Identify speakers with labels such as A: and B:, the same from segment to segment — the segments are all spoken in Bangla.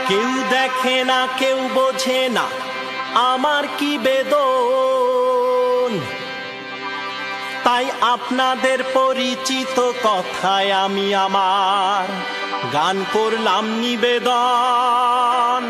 A: কেউ দেখে না কেউ বোঝে না আমার কি বেদন, তাই আপনাদের পরিচিত কথায় আমি আমার গান করলাম নিবেদন।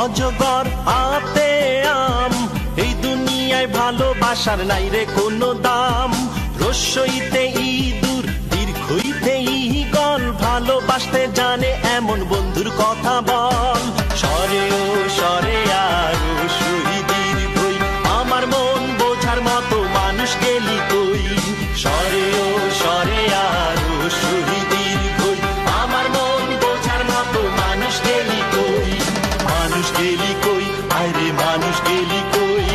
A: অজগর আতে আম, এই দুনিয়ায় ভালোবাসার নাই রে কোনো দাম। রস্যইতে ইঁদুর দীর্ঘইতে ঈগল, ভালোবাসতে জানে এমন বন্ধুর কথা বল। সরে ও সরে আর রস্যই দীর্ঘই, আমার মন বোঝার মতো মানুষ গেলি কই। সরে ও সরে আর রস্যই দীর্ঘই, আমার মন বোঝার মতো মানুষ গেলি কই। মানুষ গেলি কই, আরে মানুষ গেলি কই।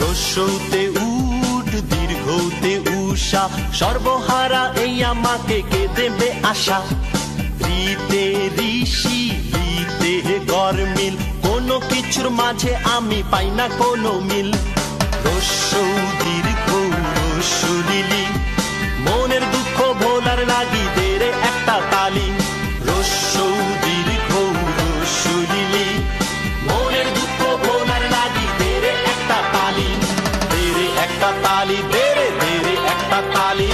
A: রস্যতে উট দীর্ঘতে উষা, সর্বহারা এই আমাকে কে দেবে আশা। রিতে ঋষি রিতে গরমিল, কোনো কিছুর মাঝে আমি পাই না কোনো মিল। রস্য দীর্ঘ রস্য লিলি, মনের দুঃখ ভোলার লাগি দে রে একটা তালি। রস্য দীর্ঘ রস্য লিলি, মনের দুঃখ ভোলার লাগি দে রে একটা তালি। দে রে একটা তালি, দে রে একটা তালি।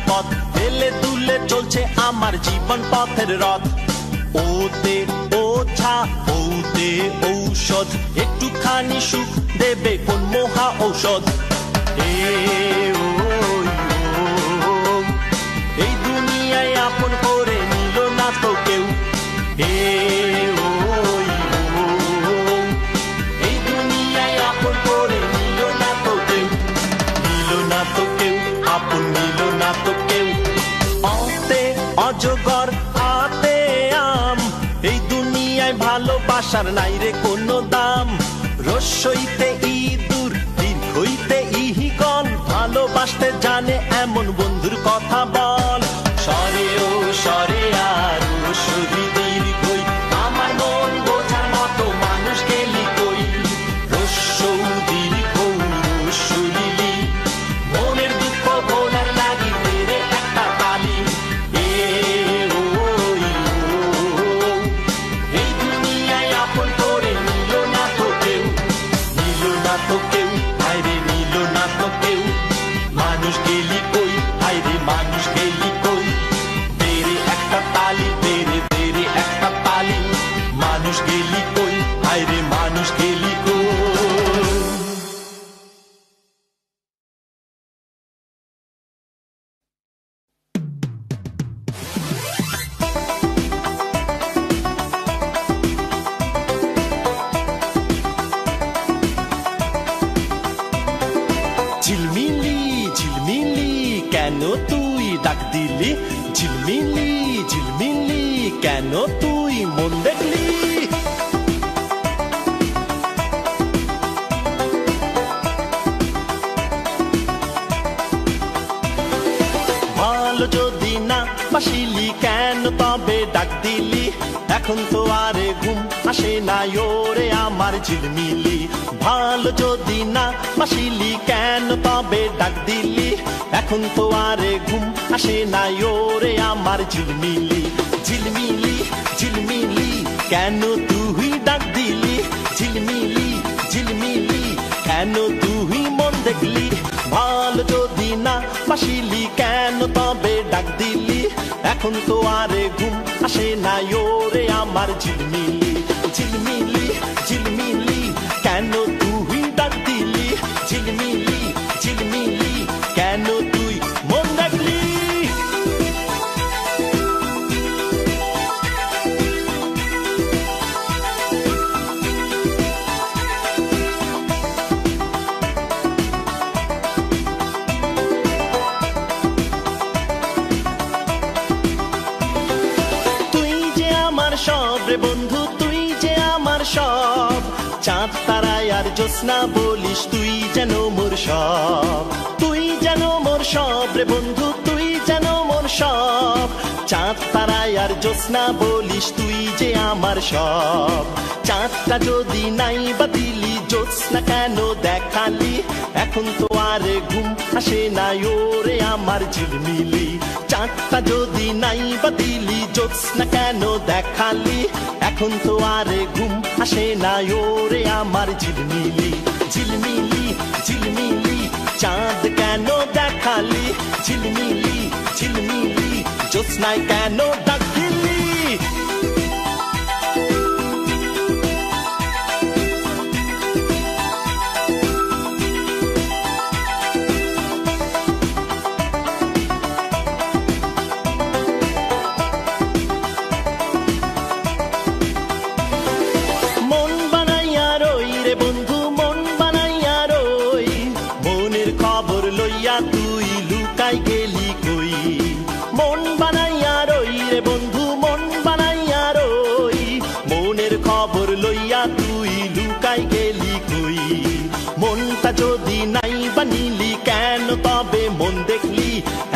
A: পথ হেলে দুলে চলছে আমার জীবন পথের রথ। ওতে ওঝা ওতে ঔষধ, একটুখানি সুখ দেবে কোন মহা ঔষধ। এই দুনিয়ায় আপন করে নিল না তো কেউ। এই দুনিয়ায় আপন করে নিল না তো কেউ। নিল না তো কেউ, আপন নিল না তো কেউ। অতে অজগর আতে আম, এই দুনিয়ায় ভালোবাসার নাই রে কোনো দাম। রস্যইতে ইঁদুর দীর্ঘইতে ঈগল, ভালোবাসতে জানে এমন বন্ধুর কথা বল। সরে ও সরে আর রস্যই দীর্ঘই, আমার মন বোঝার মতো মানুষ গেলি কই। রস্য দীর্ঘ রস্য লিলি, মনের দুঃখ ভোলার লাগি দে রে একটা তালি। এই দুনিয়ায় আপন করে নিল না তো কেউ। নিল না তো কেউ, আরে নিল না তো কেউ। মানুষ গেলি কই, আরে মানুষ গেলি কই। দে রে একটা তালি, দে রে একটা তালি। মানুষ গেলি কই, আরে মানুষ গেলি কই। ঝিলমিলি ঝিলমিলি কেন তুই ডাক দিলি? ঝিলমিলি ঝিলমিলি কেন তুই মন দেখলি? ভালো যদি না বাসিলি কেন তবে ডাক দিলি? এখন তো আরে ঘুম আসে না ওরে আমার ঝিলমিলি। ভালো যদি না বাসিলি কেন তবে ডাক দিলি? এখন তো আরে ঘুম আসে না ওরে আমার ঝিলমিলি। ঝিলমিলি ঝিলমিলি কেন তুই ডাক দিলি? ঝিলমিলি ঝিলমিলি কেন তুই মন দেখলি ভালো যদি না বাসিলি কেন তবে ডাক দিলি এখন তো আরে ঘুম আসে না ওরে আমার ঝিলমিলি ঝিলমিলি ঝিলমিলি কেন তুই ডাক দিলি ঝিলমিলি ঝিলমিলি কেন তুই মন রাখলি সব রে বন্ধু তুই যে আমার সব চাঁদ তারায় আর জ্যোৎস্না বলিস তুই যেন মোর সব তুই যেন মোর সব রে বন্ধু তুই যেন মোর সব চাঁদ তারায় আর জ্যোৎস্না বলিস তুই যে আমার সব চাঁদটা যদি নাই বা দিলি জ্যোৎস্না কেন দেখালি এখন তো আর ঘুম আসে না ওরে আমার ঝিলমিলি চাঁদটা যদি নাই বা দিলি জ্যোৎস্না কেন দেখালি এখন তো আর ঘুম আসে না ওরে আমার ঝিলমিলি ঝিলমিলি ঝিলমিলি চাঁদ কেন দেখালি ঝিলমিলি ঝিলমিলি জ্যোৎস্নায় কেন ডাক দিলি তুই লুকাই গেলি কই মন বানাইয়া রই রে বন্ধু মন বানাইয়া রই মনের খবর লইয়া তুই লুকাই গেলি কই মনটা যদি নাই বানিলি কেন তবে মন দেখলি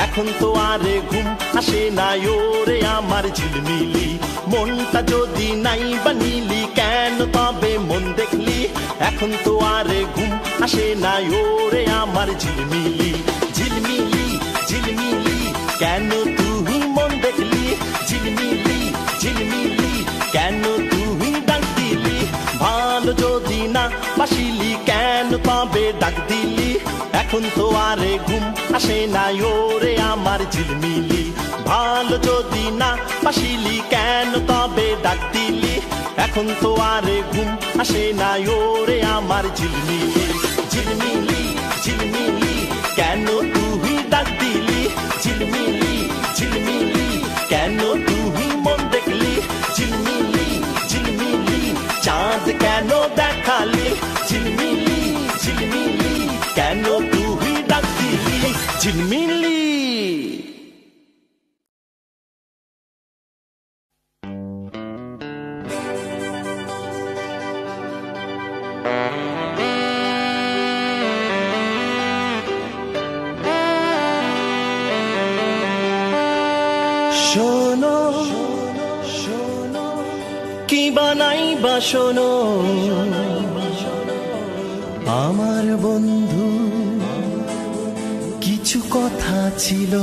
A: এখন তো আর ঘুম আসে না ওরে আমার ঝিলমিলি মনটা যদি নাই বানিলি কেন তবে মন দেখলি এখন তো আর ঘুম আসে না ওরে আমার ঝিলমিলি ঝিলমিলি ঝিলমিলি কেন তুই মন দেখলি ঝিলমিলি ঝিলমিলি কেন তুই ডাক দিলি ভালো যদি না বাসিলি কেন তবে ডাক দিলি এখন তো আর ঘুম আসে না ওরে আমার ঝিলমিলি ভালো যদি না বাসিলি কেন তবে ডাক দিলি এখন তো আর ঘুম আসে না ওরে আমার ঝিলমিলি ঝিলমিলি ঝিলমিলি কেন তুই ডাক দিলি ঝিলমিলি ঝিলমিলি কেন তুই মন দেখলি ঝিলমিলি ঝিলমিলি চাঁদ কেন দেখালি ঝিলমিলি ঝিলমিলি কেন তুই ডাক দিলি ঝিলমিলি শোনো শোনো কি বানাইবা শোনো আমার বন্ধু কিছু কথা ছিল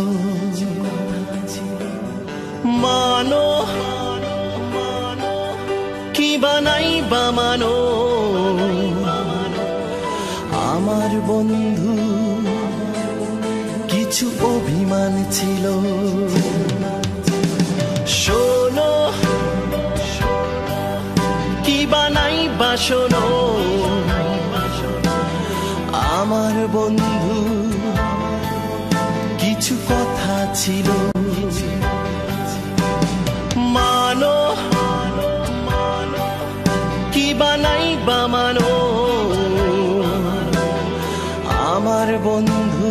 A: মানো কি বানাইবা মানো আমার বন্ধু কিছু অভিমান ছিল শোনো কি বানাইবা শোনো আমার বন্ধু কিছু কথা ছিল মানো কি বানাইবা মানো আমার বন্ধু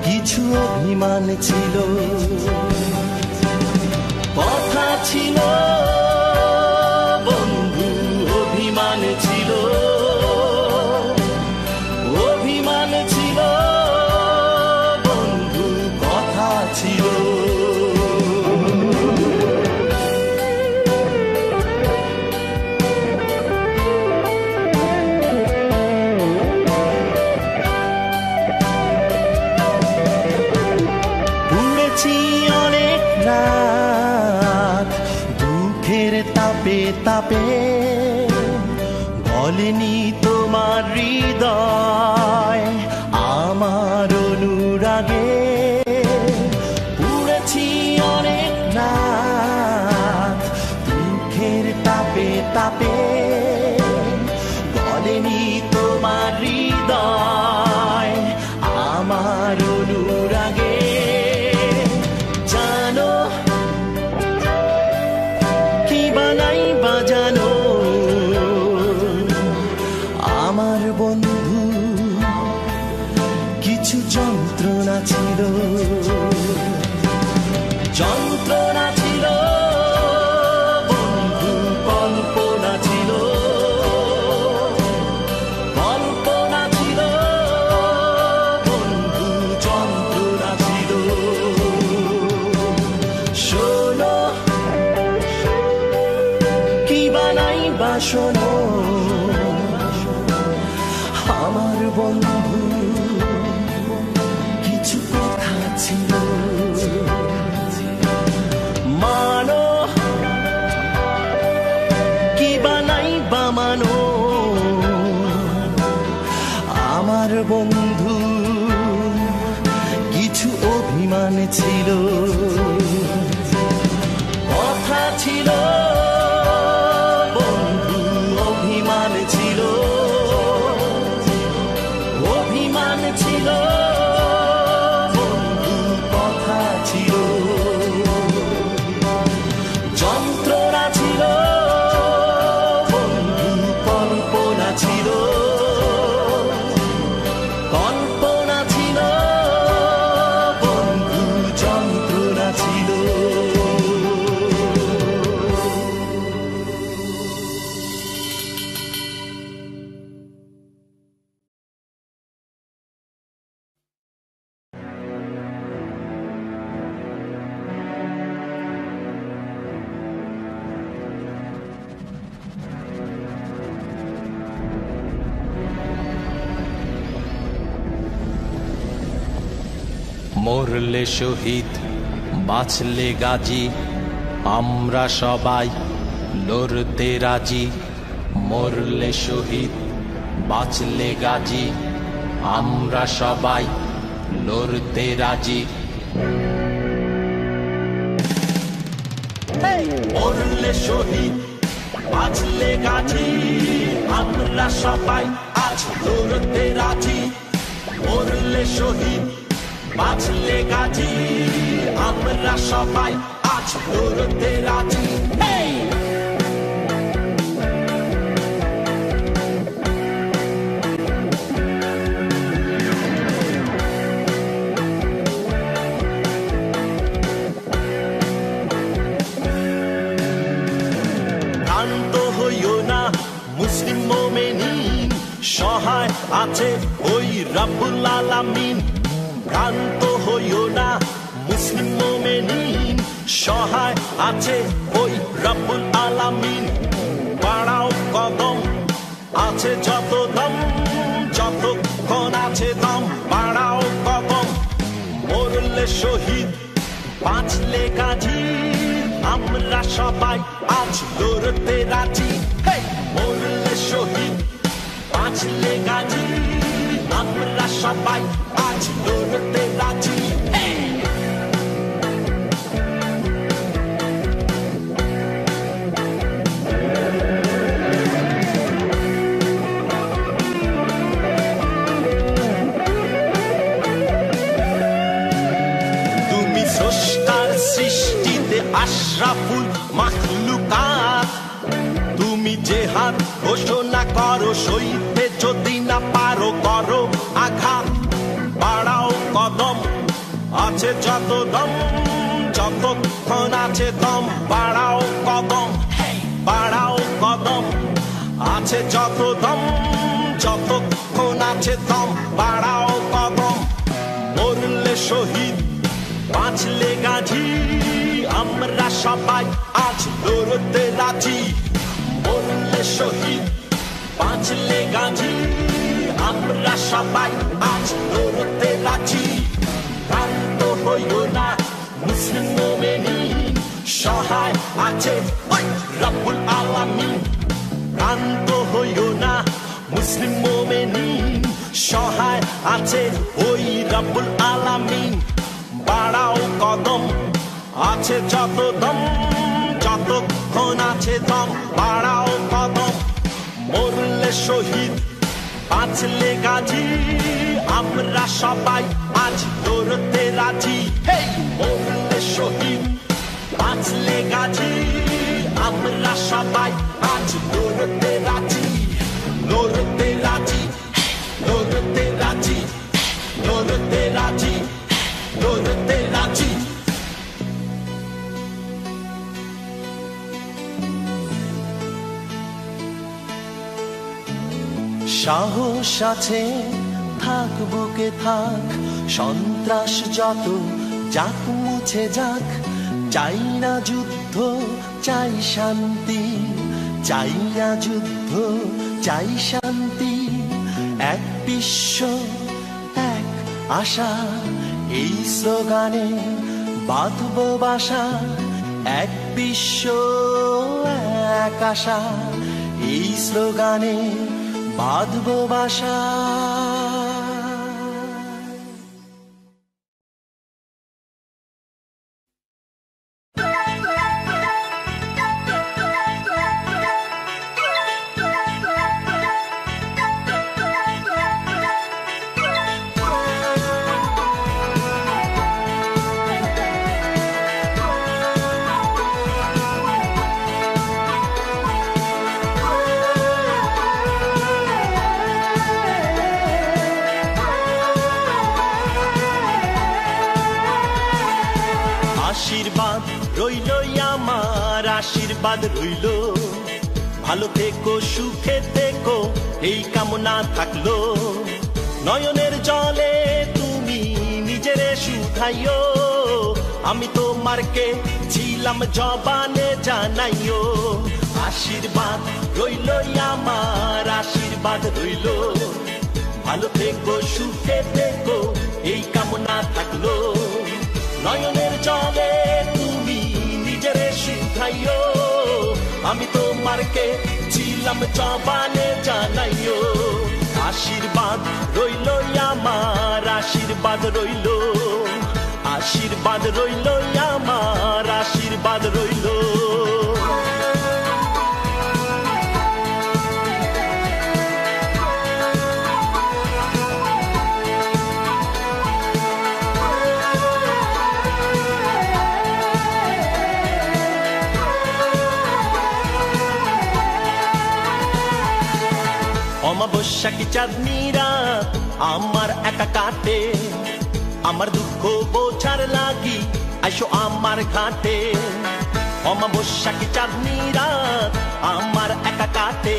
A: কিছু অভিমান ছিল কথা ছিল বন্ধু অভিমান ছিল অভিমান ছিল বন্ধু কথা ছিল উড়েছি অনেক রাত দুঃখের তাপে তাপে গলেনি তোমার হৃদয় আমার অনুরাগে পুড়েছি অনেক রাত দুঃখের তাপে তাপে গলেনি তোমার হৃদয় আমার অনুরাগে জানো কি বানাই বাজানো আমার বন্ধু কিছু যন্ত্রণা ছিল যন্ত্রণা ছিল বন্ধু কল্পনা ছিল কল্পনা ছিল বন্ধু যন্ত্রণা ছিল শোনো কি বানাই বাসনো আমার বন্ধু কিছু কথা ছিল মানো কি বানাই বা মানো আমার বন্ধু কিছু অভিমান ছিল কথা ছিল বন্ধু অভিমান ছিল অভিমান ছিল বন্ধু কথা ছিল যন্ত্রণা ছিল বন্ধু কল্পনা ছিল কল্পনা ছিল বন্ধু যন্ত্রণা ছিল মরলে শহীদ বাঁচলে গাজী আমরা সবাই লড়তে রাজি মরলে শহীদ বাঁচলে গাজী আমরা সবাই লড়তে রাজি মরলে শহীদ বাঁচলে গাজী আমরা সবাই আজ লড়তে রাজি মরলে শহীদ বাঁচলে গাজী আমরা সবাই আজ লড়তে রাজি ভ্রান্ত হইও না মুসলিম মোমেনিন সহায় আছে ওই রব্বুল আলামিন ভ্রান্ত হইও না মুসলিম মোমেনিন সহায় আছে ওই রব্বুল আলামিন বাড়াও কদম আছে যত দম যতক্ষণ আছে দম বাড়াও কদম মরলে শহীদ বাঁচলে গাজী আমরা সবাই আজ লড়তে রাজি মরলে শহীদ বাঁচলে গাজী আমরা সবাই আজ লড়তে রাজি তুমি স্রষ্টার সৃষ্টিতে আশরাফুল মাখলুকাত তুমি জেহাদ ঘোষণা করো সইতে যদি না পারো করো আঘাত বাড়াও কদম আছে যত দম যতক্ষণ আছে দম বাড়াও কদম আছে যত দম যতক্ষণ আছে দম বাড়াও কদম মরলে শহীদ বাঁচলে গাজী আমরা সবাই আজ লড়তে রাজি মরলে শহীদ বাঁচলে গাজী আমরা সবাই আজ লড়তে রাজি ভ্রান্ত হইও না মুসলিম মোমেনিন সহায় আছে ওই রব্বুল আলামিন ক্লান্ত হইও না মুসলিম মোমেনিন, সহায় আছে ওই রব্বুল আলামিন। বাড়াও কদম, আছে যত দম, যতক্ষণ আছে দম বাড়াও কদম। মরলে শহীদ বাঁচলে গাজী, আমরা সবাই আজ লড়তে রাজি। হেই মরলে শহীদ বাঁচলে গাজী, আমরা সবাই আজ লড়তে রাজি। লড়তে রাজি, লড়তে রাজি, লড়তে রাজি, লড়তে রাজি। সাহস আছে থাক বুকে থাক, সন্ত্রাস যত যাক মুছে যাক। চাই না যুদ্ধ চাই শান্তি, চাই না যুদ্ধ চাই শান্তি। এক বিশ্ব এক আশা, এই স্লোগানে বাঁধব বাসা। এক বিশ্ব এক আশা, এই স্লোগানে বাঁধব বাসা। আশীর্বাদ রইল আমার, আশীর্বাদ রইল। ভালো থেকো সুখে থেকো এই কামনা থাকলো। নয়নের জলে তুমি নিজেরে শুধাইও, আমি তোমারকে ছিলাম জবানে জানাইও। আশীর্বাদ রইল আমার, আশীর্বাদ রইল। ভালো থেকো সুখে থেকো এই কামনা থাকলো। নয়নের জলে তুমি নিজেরে শুধাইও, আমি তোমারকে ছিলাম জবানে জানাইও। আশীর্বাদ রইল আমার, আশীর্বাদ রইল। আশীর্বাদ রইল আমার, আশীর্বাদ রইল। অমাবস্যা কি চাঁদনি রাত আমার একা কাটে, আমার দুঃখ বোঝার লাগি আইসো আমার ঘাটে। অমাবস্যা কি চাঁদনি রাত আমার একা কাটে,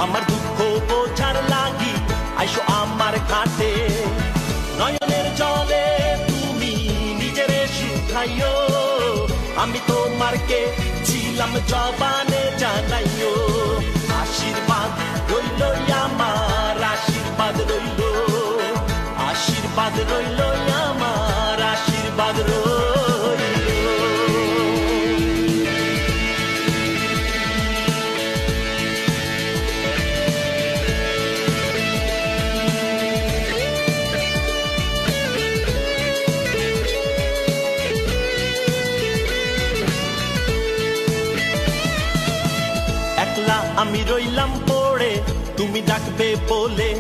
A: আমার দুঃখ বোঝার লাগি আইসো আমার ঘাটে। নয়নের জলে তুমি নিজেরে শুধাইও, আমি তোমারকে ছিলাম জবানে জানাইও। আশীর্বাদ রইল আমার, আশীর্বাদ রইল। আশীর্বাদ রইল আমার, আশীর্বাদ রইল। একলা আমি রইলাম পড়ে, তুমি ডাকবে বলে।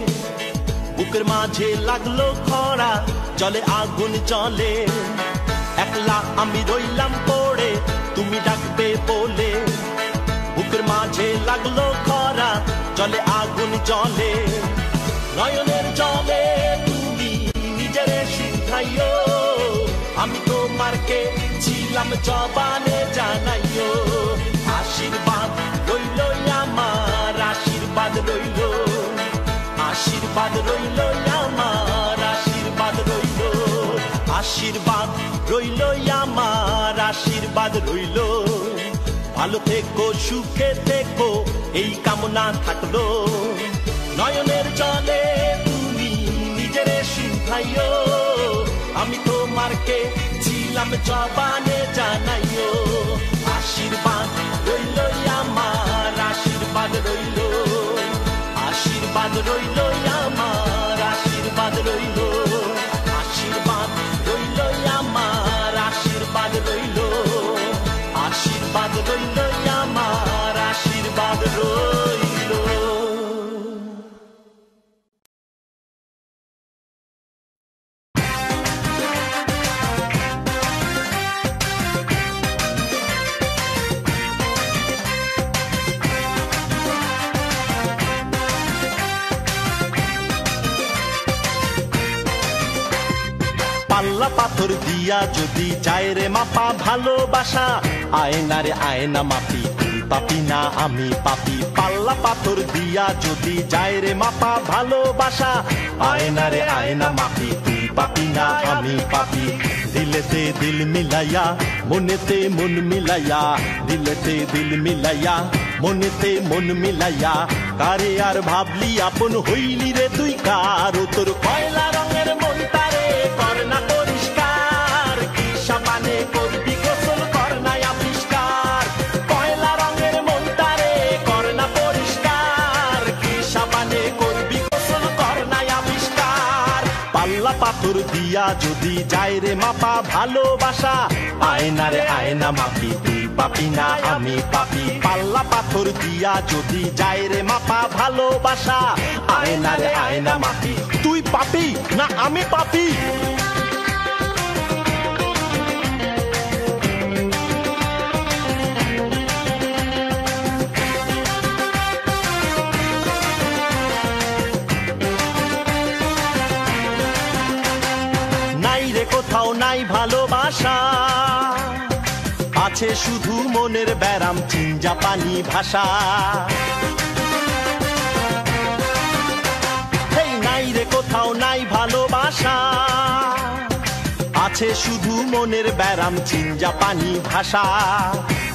A: বুকের মাঝে লাগলো খরা, জলে আগুন জ্বলে। একলা আমি রইলাম পড়ে, তুমি ডাকবে বলে। বুকের মাঝে লাগলো খরা, জলে আগুন জ্বলে। নয়নের জলে তুমি নিজেরে শুধাইও, আমি তোমারকে ছিলাম জবানে জানাইও। আশীর্বাদ রইল আমার, আশীর্বাদ রইল। আশীর্বাদ রইল আমার, আশীর্বাদ রইল। আশীর্বাদ রইল আমার, আশীর্বাদ রইল। ভালো থেকো সুখে থেকো এই কামনা থাকলো। নয়নের জলে তুমি নিজেরে শুধাইও, আমি তোমারকে ছিলাম জবানে জানাইও। আশীর্বাদ রইল আমার, আশীর্বাদ রইল আমার, আশীর্বাদ রইল, আশীর্বাদ রইল আমার, আশীর্বাদ রইল, আশীর্বাদ রইল আমার, আশীর্বাদ রইল। পাল্লা পাথর দিয়া যদি যায় রে মাপা ভালোবাসা, আয়না রে আয়না মাপি তুই পাপি না আমি পাপি। পাল্লা পাথর দিয়া যদি যায় রে মাপা ভালোবাসা, আয়না রে আয়না মাপি তুই পাপি না আমি পাপি। দিলেতে দিল মিলাইয়া মনেতে মন মিলাইয়া, দিলেতে দিল মিলাইয়া মনেতে মন মিলাইয়া, কারে আর ভাবলি আপন হইলি রে তুই কার? তোর কয়লা রঙের মনটারে কর না পরিষ্কার, কি সাবানে করবি গোসল কর না আবিষ্কার। কয়লা রঙের মনটারে কর না পরিষ্কার, কি সাবানে করবি গোসল কর না আবিষ্কার। পাল্লা পাথর দিয়া যদি যায় রে মাপা ভালোবাসা, আয়না রে আয়না মাপি তুই পাপি না আমি পাপি। পাল্লা পাথর দিয়া যদি যায় রে মাপা ভালোবাসা, আয়না রে আয়না মাপি তুই পাপি না আমি পাপি। নাই রে কোথাও নাই ভালোবাসা, আছে শুধু মনের ব্যারাম চিনজা পানি ভাষা। হেই নাই রে কোথাও নাই ভালোবাসা, আছে শুধু মনের ব্যারাম চিনজা পানি ভাষা।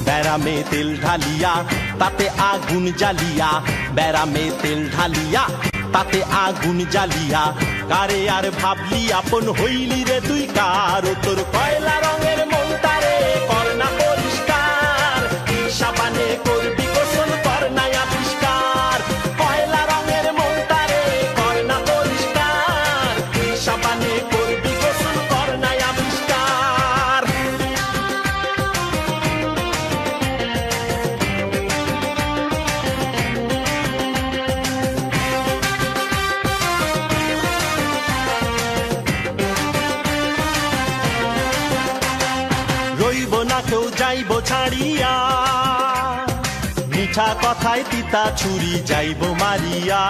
A: ব্যারামে তেল ঢালিয়া তাতে আগুন জ্বালিয়া, ব্যারামে তেল ঢালিয়া তাতে আগুন জ্বালিয়া, কারে আর ভাবলি আপন হইলি রে তুই কার? তোর কয়লা রঙের মনটারে কর না পরিষ্কার, কি সাবানে করবি গোসল কর না আবিষ্কার। কয়লা রঙের মনটারে কর না পরিষ্কার, কি সাবানে করবি গোসল কর না আবিষ্কার। রইব না কেউ যাইব ছাড়িয়া, মিঠা কথায় তিতা ছুরি যাইব মারিয়া।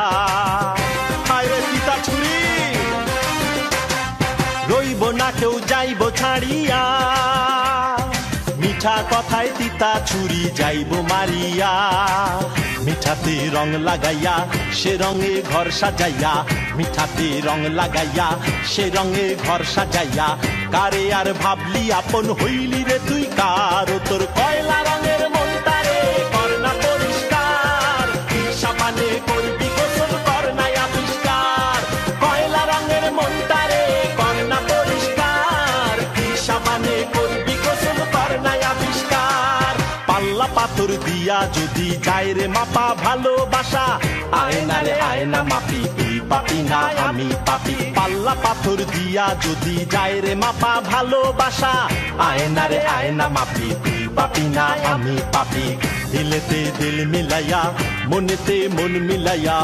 A: হায় রে তিতা ছুরি, রইব না কেউ যাইব ছাড়িয়া, মিঠা কথায় তিতা ছুরি যাইব মারিয়া। মিঠাতে রং লাগাইয়া সে রঙে ঘর সাজাইয়া, মিঠাতে রং লাগাইয়া সে রঙে ঘর সাজাইয়া, কারে আর ভাবলি আপন হইলি রে তুই কার? তোর কয়লা রঙের মনটারে কর না পরিষ্কার, কি সাবানে করবি গোসল কর না আবিষ্কার। কয়লা রঙের মনটারে কর না পরিষ্কার, কি সাবানে করবি গোসল কর না আবিষ্কার। পাল্লা পাথর দিয়া যদি যায় রে মাপা ভালোবাসা, আয়না রে আয়না মাপি তুই পাপি না আমি পাপি। পাল্লা পাথর দিয়া যদি যায় রে মাপা ভালোবাসা, আয়না রে আয়না মাপি তুই পাপি না আমি পাপি। দিলেতে দিল মিলাইয়া মনেতে মন মিলাইয়া,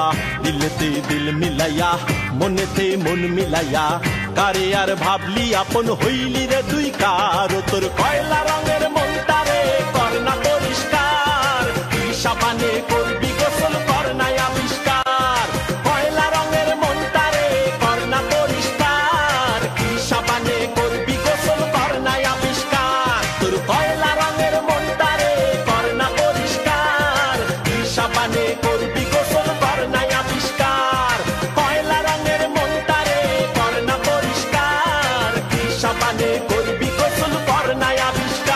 A: দিলেতে দিল মিলাইয়া মনেতে মন মিলাইয়া, কারে আর ভাবলি আপন হইলি রে তুই কার? তোর কয়লা রঙের মনটারে কর না পরিষ্কার, কি সাবানে করবি গোসল কর না আবিষ্কার। কয়লা রঙের মনটারে কর না পরিষ্কার, কি সাবানে করবি গোসল কর না আবিষ্কার। তোর কয়লা রঙের মনটারে কর না পরিষ্কার, কি সাবানে করবি গোসল কর না আবিষ্কার। কয়লা রঙের মনটারে কর না পরিষ্কার, কি সাবানে করবি গোসল কর না আবিষ্কার।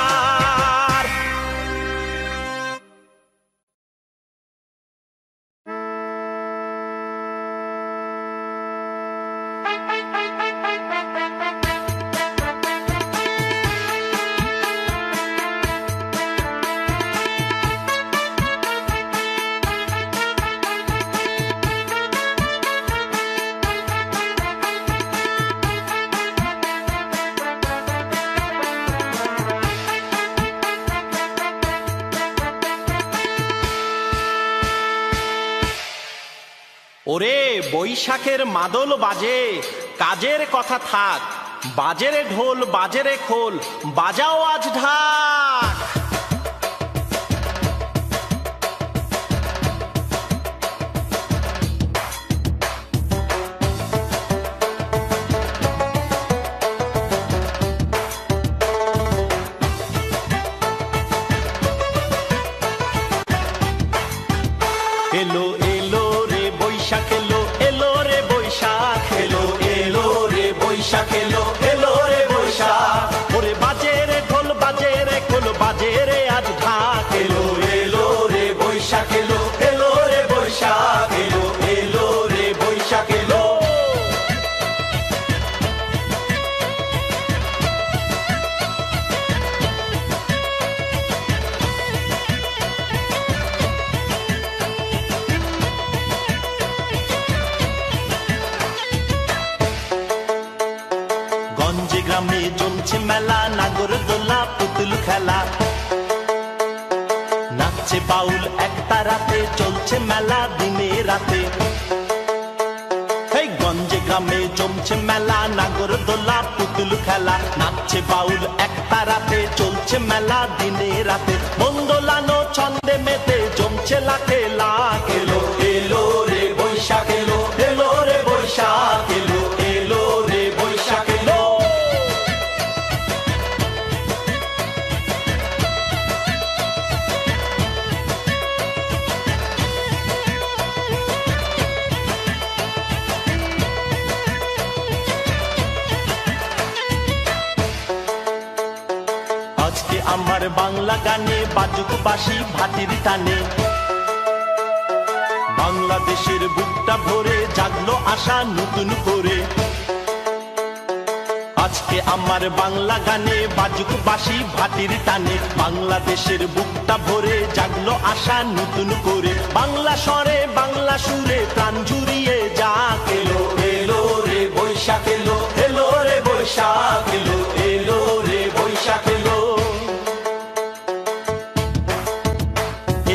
A: ওরে বৈশাখের মাদল বাজে, কাজের কথা থাক, বাজেরে ঢোল বাজেরে খোল, বাজাও আজ ঢাক। এলো এলো রে বৈশাখ এলো, এলো রে বৈশাখ এলো, এলো রে বৈশাখ এলো, এলো রে বৈশাখ। ওরে বাজে রে ঢোল বাজে রে খোল, বাজে রে আজ ঢাক। এলো এলো রে বৈশাখ এলো, এলো রে বৈশাখ এলো, এলো রে বৈশাখ এলো। গঞ্জে গ্রামে জমছে মেলা, নাগর দোলা পুতুল খেলা, নাচছে বাউল একটা রাতে, চলছে মেলা দিনে রাতে। গঞ্জে গ্রামে জমছে মেলা, নাগর দোলা পুতুল খেলা, নাচছে বাউল একটা রাতে, চলছে মেলা দিনে রাতে। মন্দোলানো ছন্দে মেতে জমছে লাখে লাখ। এলো এলো রে বৈশাখ এলো, এলো রে বৈশাখ এলো, এলো রে বৈশাখ এলো। আজকে আমার বাংলা গানে বাজুক বাঁশি ভাটির টানে, বাংলাদেশের বুকটা ভরে জাগলো আশা নতুন করে। আজকে আমার বাংলা গানে বাজুক বাঁশি ভাটির টানে, বাংলাদেশের বুকটা ভরে জাগলো আশা নতুন করে। বাংলা স্বরে বাংলা সুরে প্রাণ জুড়িয়ে যাক। এলো এলো রে বৈশাখ এলো, এলো রে বৈশাখ এলো, এলো রে বৈশাখ এলো।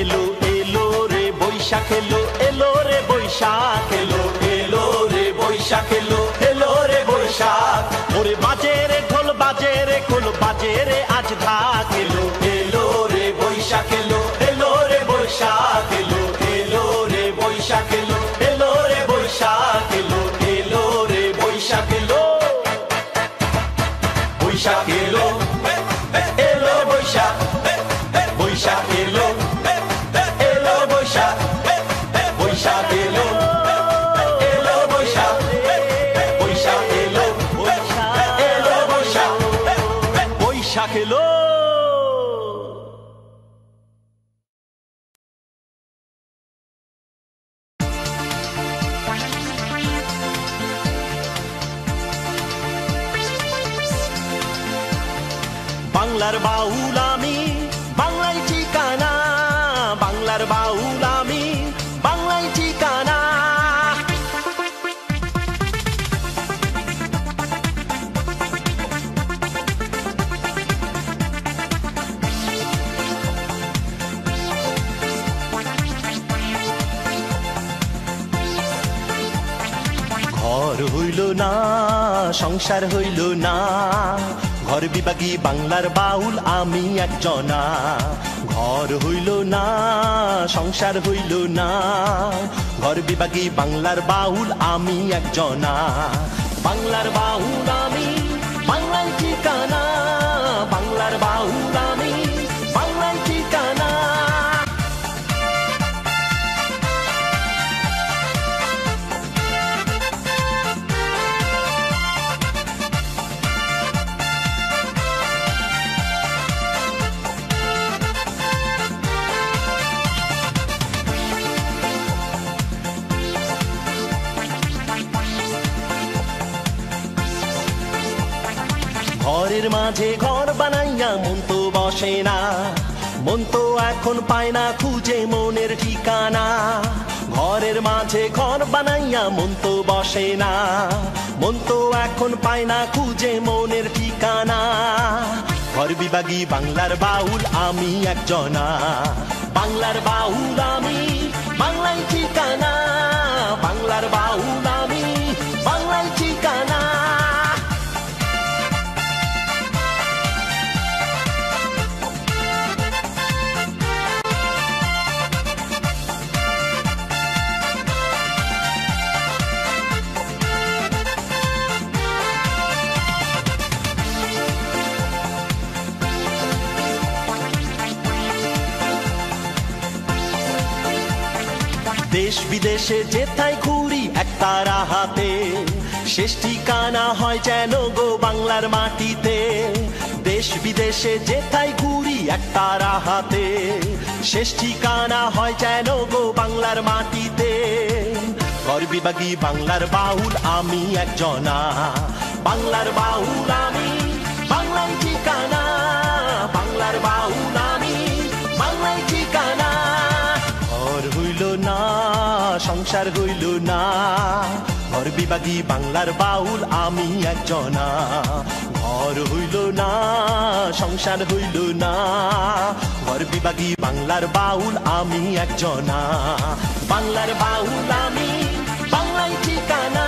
A: এলো এলো রে বৈশাখ এলো, এলো রে বৈশাখ এলো, এলো রে বৈশাখ এলো, এলো রে বৈশাখ। ওরে বাজে রে ঢোল বাজে রে খোল, বাজে রে আজ ঢাক। এলো এলো রে বৈশাখ এলো, এলো রে বৈশাখ এলো, এলো রে বৈশাখ এলো, এলো রে বৈশাখ এলো, এলো রে বৈশাখ এলো। বৈশাখ এলো, এলো বৈশাখ, বৈশাখ এলো, এলো বৈশাখ, বৈশাখ এলো, এলো বৈশাখ, বৈশাখ এলো, এলো বৈশাখ, বৈশাখ এলো। বাংলার বাউল আমি, বাংলায় ঠিকানা, বাংলার বাউল আমি, বাংলায় ঠিকানা। ঘর হইল না সংসার হইল না, ঘর বিভাগী বাংলার বাউল আমি একজনা। ঘর হইল না সংসার হইল না, ঘর বিভাগী বাংলার বাউল আমি একজনা। বাংলার বাউল আমি, বাংলায় ঠিকানা, বাংলার বাউল আমি, বাংলায় ঠিকানা। ঘরের মাঝে ঘর বানাইয়া মন তো বসে না, মন তো এখন পায় না খুঁজে মনের ঠিকানা। ঘরের মাঝে ঘর বানাইয়া মন তো বসে না, মন তো এখন পায় না খুঁজে মনের ঠিকানা। ঘর বিভাগী বাংলার বাউল আমি একজনা, বাংলার বাউল আমি, বাংলায় ঠিকানা, বাংলার বাউল আমি, বাংলায় ঠিকানা। দেশ বিদেশে যেথায় ঘুরি একতারা হাতে, শেষ ঠিকানা হয় যেন গো বাংলার মাটিতে। দেশ বিদেশে যেথায় ঘুরি একতারা হাতে, শেষ ঠিকানা হয় যেন গো বাংলার মাটিতে। গর্বিবাগী বাংলার বাউল আমি একজনা, বাংলার বাউল আমি, বাংলায় ঠিকানা। বাংলার বাউল আমি, বাংলায় ঠিকানা। ঘর হইল না, সংসার হইল না, ঘর বিভাগী বাংলার বাউল আমি একজনা। ঘর হইল না, সংসার হইল না, ঘর বিভাগী বাংলার বাউল আমি একজনা। বাংলার বাউল আমি, বাংলায় ঠিকানা।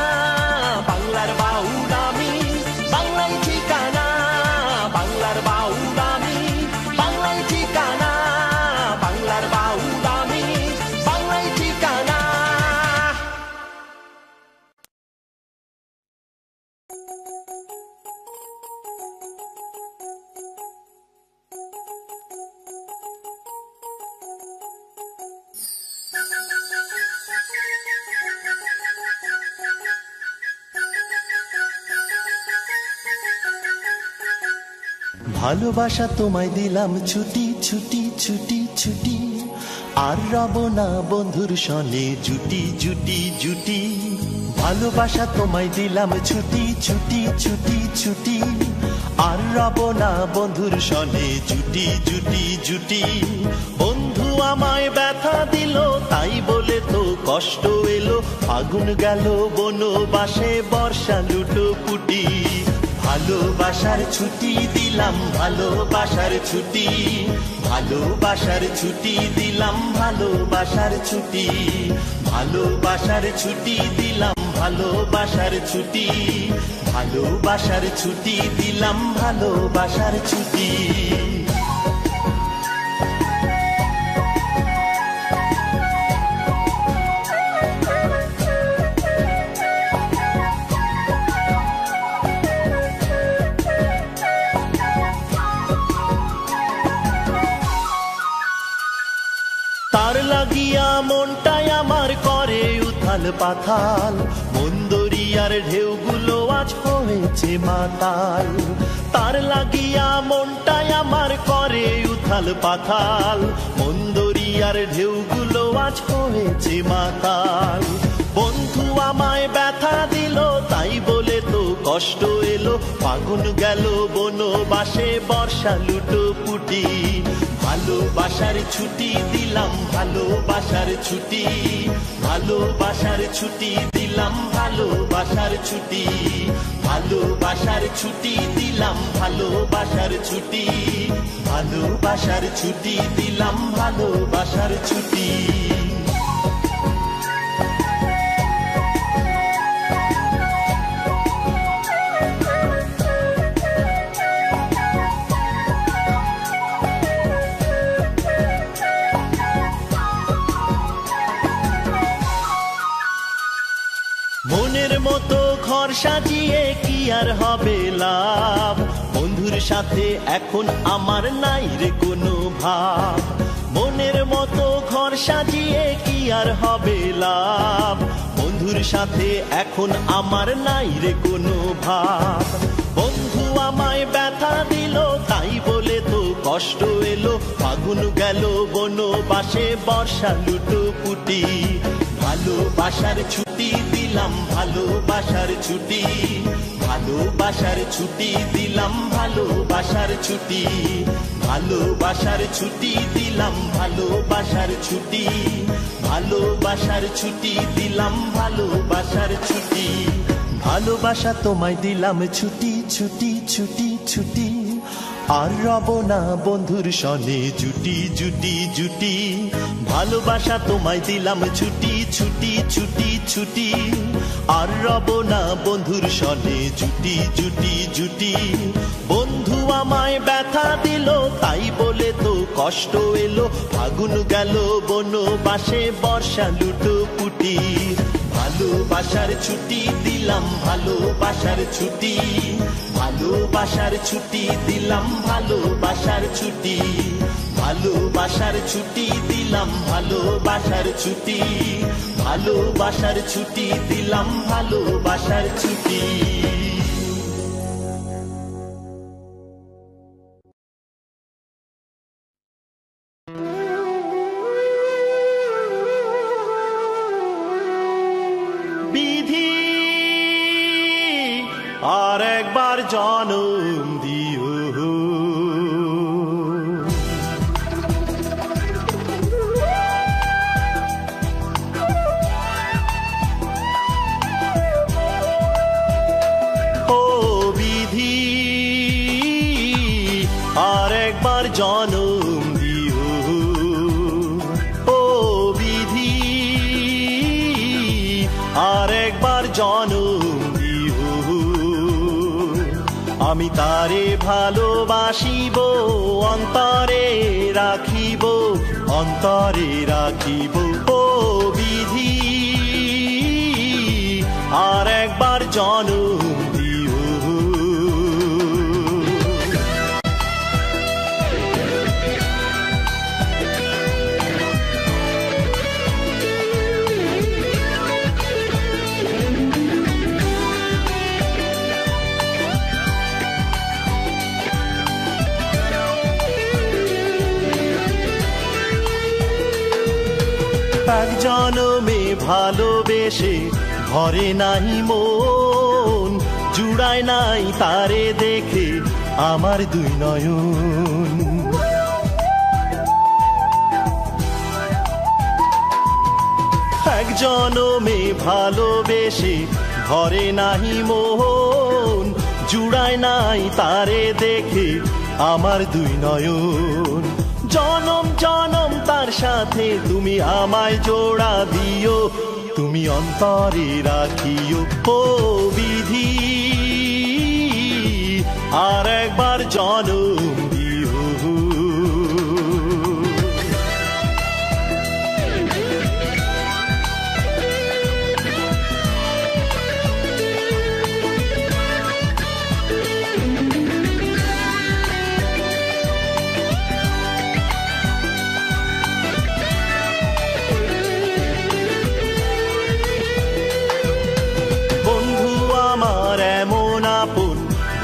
A: বাংলার বাউল আমি, বাংলায় ঠিকানা। বাংলার বাউল আমি, বাংলায় ঠিকানা। বাংলার বাউল আমি, বাংলায় ঠিকানা। ভালোবাসা তোমায় দিলাম ছুটি ছুটি ছুটি ছুটি, আর রব না বন্ধুর সনে জুটি জুটি জুটি। ভালোবাসা তোমায় দিলাম ছুটি ছুটি ছুটি ছুটি, আর রব না বন্ধুর সনে জুটি জুটি জুটি। বন্ধু আমায় ব্যথা দিল তাই বলে তো কষ্ট এলো, ফাগুন গেল বনবাসে বর্ষা লুটো পুটি। ভালোবাসার ছুটি দিলাম, ভালোবাসার ছুটি, ভালোবাসার ছুটি দিলাম, ভালোবাসার ছুটি। ভালোবাসার ছুটি দিলাম, ভালোবাসার ছুটি, ভালোবাসার ছুটি দিলাম, ভালোবাসার ছুটি। তার লাগিয়া মনটাই আমার করে উথাল পাথাল, মন দরিয়ার ঢেউগুলো আজ হয়েছে মাতাল। তার লাগিয়া মনটাই আমার করে উথাল পাথাল, মন দরিয়ার ঢেউগুলো আজ হয়েছে মাতাল। বন্ধু আমায় ব্যথা দিল তাই বলে তো কষ্ট এলো, ফাগুন গেল বনবাসে বর্ষা লুটো পুটি। ভালোবাসার ছুটি দিলাম, ভালোবাসার ছুটি, ভালোবাসার ছুটি দিলাম, ভালোবাসার ছুটি। ভালোবাসার ছুটি দিলাম, ভালোবাসার ছুটি, ভালোবাসার ছুটি দিলাম, ভালোবাসার ছুটি। মনের মতো ঘর সাজিয়ে কি আর হবে লাভ, বন্ধুর সাথে এখন আমার নাই রে কোনো ভাব। মনের মতো ঘর সাজিয়ে কি আর হবে লাভ, বন্ধুর সাথে এখন আমার নাই রে কোনো ভাব। বন্ধু আমায় ব্যথা দিল তাই বলে তো কষ্ট এলো, ফাগুন গেল বনবাসে বর্ষা লুটো পুটি। ভালোবাসার ছুটি দিলাম, ভালোবাসার ছুটি, ভালোবাসার ছুটি দিলাম, ভালোবাসার ছুটি। ভালোবাসার ছুটি দিলাম, ভালোবাসার ছুটি, ভালোবাসার ছুটি দিলাম, ভালোবাসার ছুটি। ভালোবাসা তোমায় দিলাম ছুটি ছুটি ছুটি ছুটি, আর রব না বন্ধুর সনে জুটি জুটি জুটি। ভালোবাসা তোমায় দিলাম ছুটি ছুটি ছুটি ছুটি আর রব না বন্ধুর সনে জুটি জুটি জুটি বন্ধু আমায় ব্যথা দিল তাই বলে তো কষ্ট এলো ফাগুন গেল বনবাসে বর্ষা লুটো পুটি ভালোবাসার ছুটি দিলাম ভালোবাসার ছুটি ভালোবাসার ছুটি দিলাম ভালোবাসার ছুটি ভালোবাসার ছুটি দিলাম ভালোবাসার ছুটি ভালোবাসার ছুটি দিলাম ভালোবাসার ছুটি বিধি আর একবার জনম দিও আর একবার জনম দিও ও বিধি আর একবার জনম দিও আমি তারে ভালোবাসিব অন্তরে রাখিব অন্তরে রাখিব ও বিধি আর একবার জনম দিও এক জনমে ভালোবেসে ভরে নাই মন জুড়ায় নাই তারে দেখে আমার দুই নয়ন এক জনমে ভালোবেসে ভরে নাই মন জুড়ায় নাই তারে দেখে আমার দুই নয়ন জনম জনম তার সাথে তুমি আমায় জোড়া দিও তুমি অন্তরে রাখিও ও বিধি আর একবার জনম দিও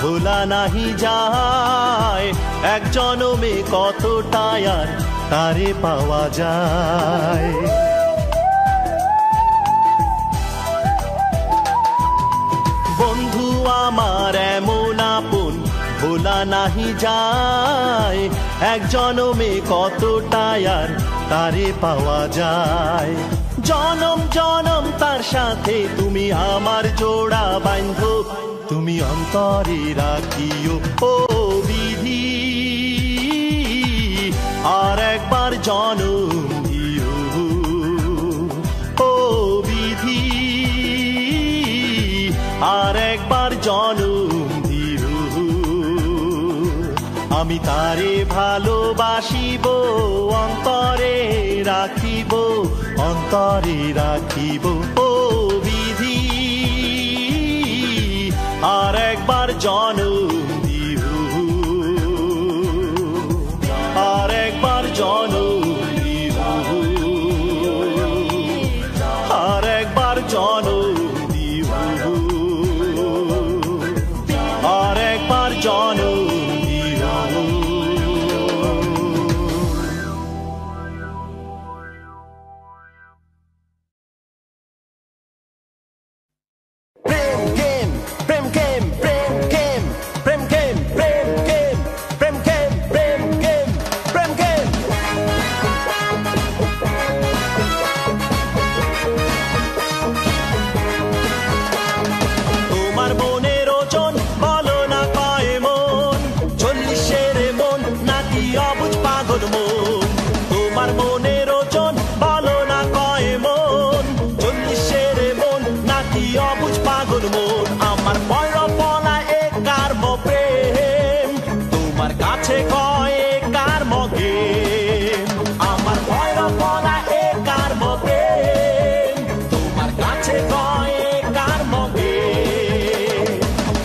A: ভোলা নাহি যায় এক জনমে কতটাই আর তারে পাওয়া যায় বন্ধু আমার এমন আপন ভোলা নাহি যায় এক জনমে কতটাই আর তারে পাওয়া যায় জনম জনম তার সাথে তুমি আমার জোড়া বাঁধো তুমি অন্তরে রাখিও ও বিধি আর একবার জনম দিও ও বিধি আর একবার জনম দিও আমি তারে ভালোবাসিব অন্তরে রাখিব অন্তরে রাখিব ও বিধি আর একবার জনম দিও আর একবার জনম দিও আর একবার জনম দিও আর একবার জনম তোমার মনের ওজন বলো না কয় মন মগে আমার ভয়রা বলা এ কার মগে তোমার কাছে কয় কার মগে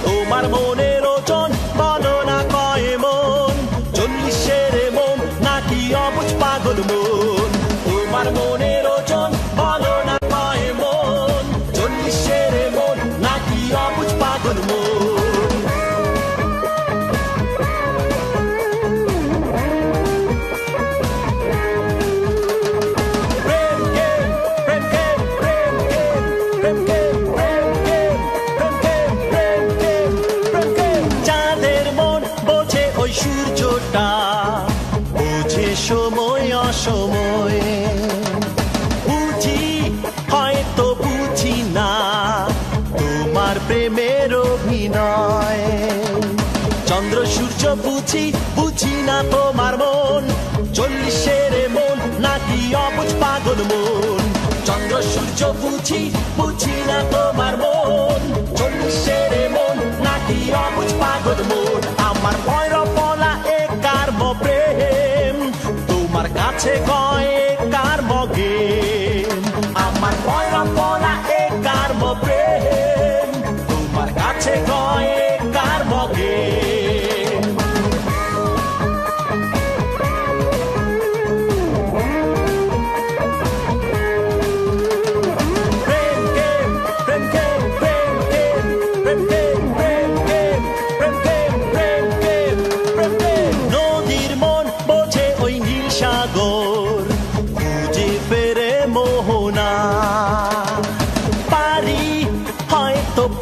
A: তোমার মনের ওজন বলো না কয় মন 40-এর মন নাকি অবুঝ পাগল মন তোমার মনের ওজন বলো না কয় মন 40-এর মন নাকি অবুঝ পাগল মন সূর্যটা বুঝে সময় অসময় বুঝি হয়তো বুঝি না তোমার প্রেমের অভিনয় চন্দ্র সূর্য বুঝি বুঝি না তোমার মন 40-এর মন নাকি অবুঝ পাগল মন চন্দ্র সূর্য বুঝি বুঝি না তোমার মন 40-এর মন নাকি অবুঝ পাগল মন আমার ভৈরব বলা এ কার প্রেম তোমার কাছে কয় কার মগে আমার ভৈরব বলা এ কার প্রেম তোমার কাছে কয় কার মগে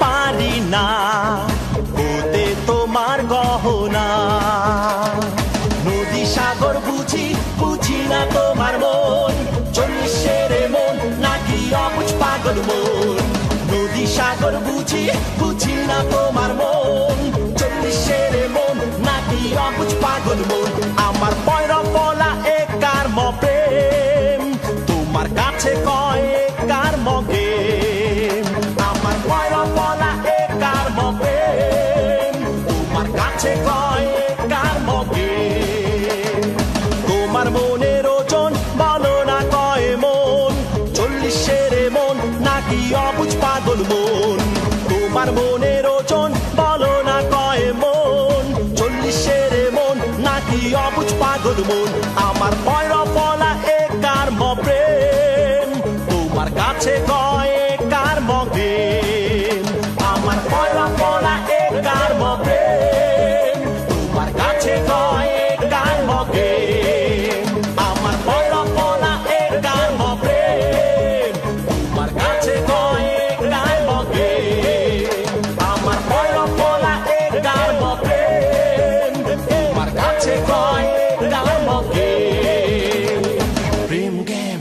A: পারি না ওতে তোমার গহনা নদী সাগর বুঝি বুঝি না তোমার মন 40-এর মন নাকি অবুঝ পাগল মন নদী সাগর বুঝি বুঝি না তোমার মন 40-এর মন নাকি অবুঝ পাগল মন আমার ভৈরব বলা এ কার প্রেম তোমার কাছে কয় কার মগে আমার ভৈরব বলা এ কার প্রেম তোমার কাছে কয় কার মগে তোমার মনের ওজন বলো না কয় মন 40-এর মন নাকি অবুঝ পাগল মন তোমার মনের ওজন বলো না কয় মন 40-এর মন নাকি অবুঝ পাগল মন আমার ভৈরব বলা এ কার প্রেম তোমার কাছে কয় কার মগে আমার ভৈরব বলা এ কার প্রেম তোমার কাছে কয় কার মগে আমার ভৈরব বলা এ কার প্রেম তোমার কাছে কয় কার মগে আমার ভৈরব বলা এ কার প্রেম তোমার কাছে কয় কার মগে প্রেম গেম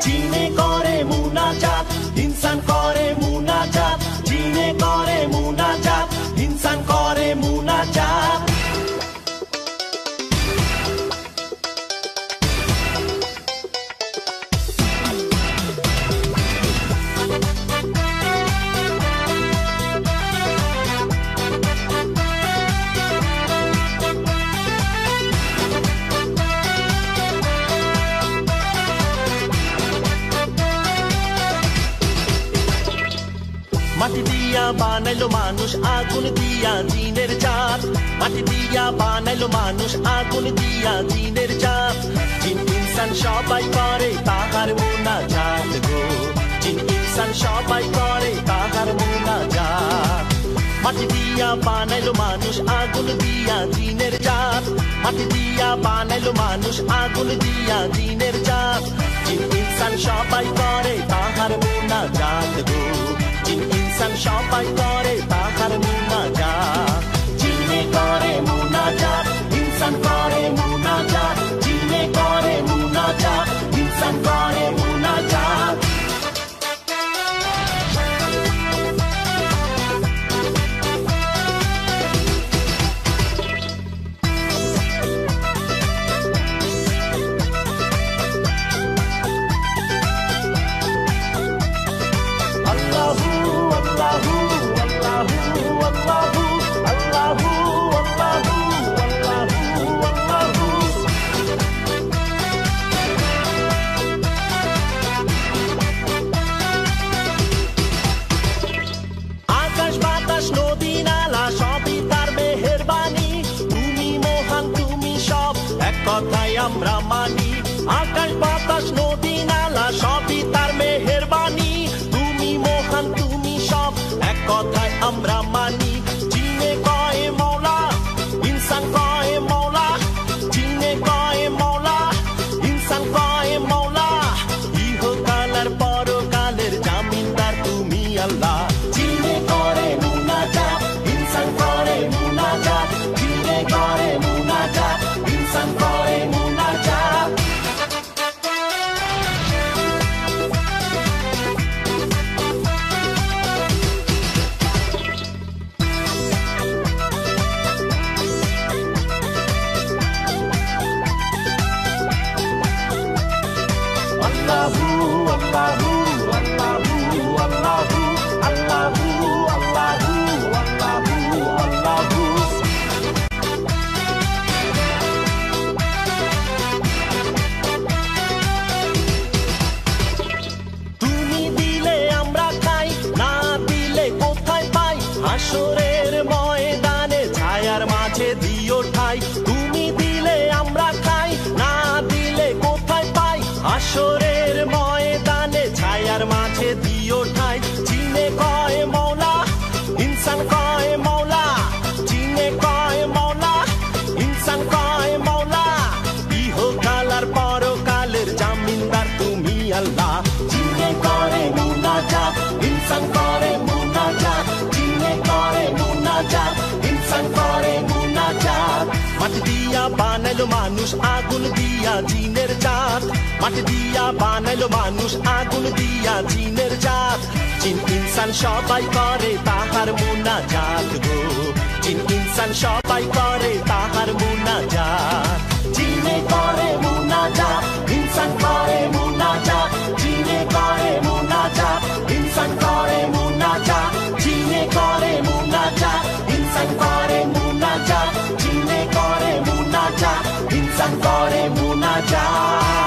A: জিনে করে মুনাজাত ইনসান করে মুনাজাত জিনে করে মুনাজাত ইনসান করে মুনাজাত মাটি দিয়া বানাইলো মানুষ আগুন দিয়া জিনের জাত মাটি দিয়া বানাইলো মানুষ আগুন দিয়া জিনের জাত জিন ইনসান সবাই করে তাহার মুনাজাত গো জিন ইনসান সবাই করে তাহার মুনাজাত মাটি দিয়া বানাইলো মানুষ আগুন দিয়া জিনের জাত মাটি দিয়া বানাইলো মানুষ আগুন দিয়া জিনের জাত জিন ইনসান সবাই করে তাহার মুনাজাত গো জিন ইনসান সবাই করে তাহার মুনাজাত জিনে করে মুনাজাত ইনসান করে মুনাজাত জিনে করে মুনাজাত ইনসান করে মুনাজাত Allahu আমরা মানি আকাশ বাতাস নদী নালা সবই তার মেহেরবানি তুমি মহান তুমি সব এক কথায় আমরা মানি জিনে কয় মওলা ইনসান কয় মওলা জিনে কয় মওলা ইনসান কয় মওলা ইহকাল আর পরকালের জামিনদার তুমি আল্লাহ জিনে করে মুনাজাত ইনসান করে মুনাজাত জিনে করে মুনাজাত ইনসান করে মুনাজাত Allahu Allahu Allahu Allahu Allahu Allahu Allahu Allahu তুমি দিলে আমরা খাই না দিলে কোথায় পাই হাসরের ময়দানে ছায়ার মাঝে দিও ঠাই তুমি দিলে আমরা খাই না দিলে কোথায় পাই হাসরের ময়দানে ছায়ার মাঝে দিও ঠাই জিনে কয় মওলা ইনসান কয় মওলা জিনে কয় মওলা ইনসান কয় মওলা ইহকাল আর পরকালের জামিনদার তুমি আল্লাহ জিনে করে মুনাজাত ইনসান করে মুনাজাত জিনে করে মুনাজাত ইনসান করে মুনাজাত মাটি দিয়া বানাইলো মানুষ আগুন দিয়া জিনের জাত মাটি দিয়া বানাইলো মানুষ আগুন দিয়া জিনের জাত জিন ইনসান সবাই করে তাহার মুনাজাত গো জিন ইনসান সবাই করে তাহার মুনাজাত জিনে করে মুনাজাত ইনসান করে মুনাজাত জিনে করে মুনাজাত ইনসান করে মুনাজাত জিনে করে মুনাজাত ইনসান করে মুনাজাত জিনে করে মুনাজাত ইনসান করে মুনাজাত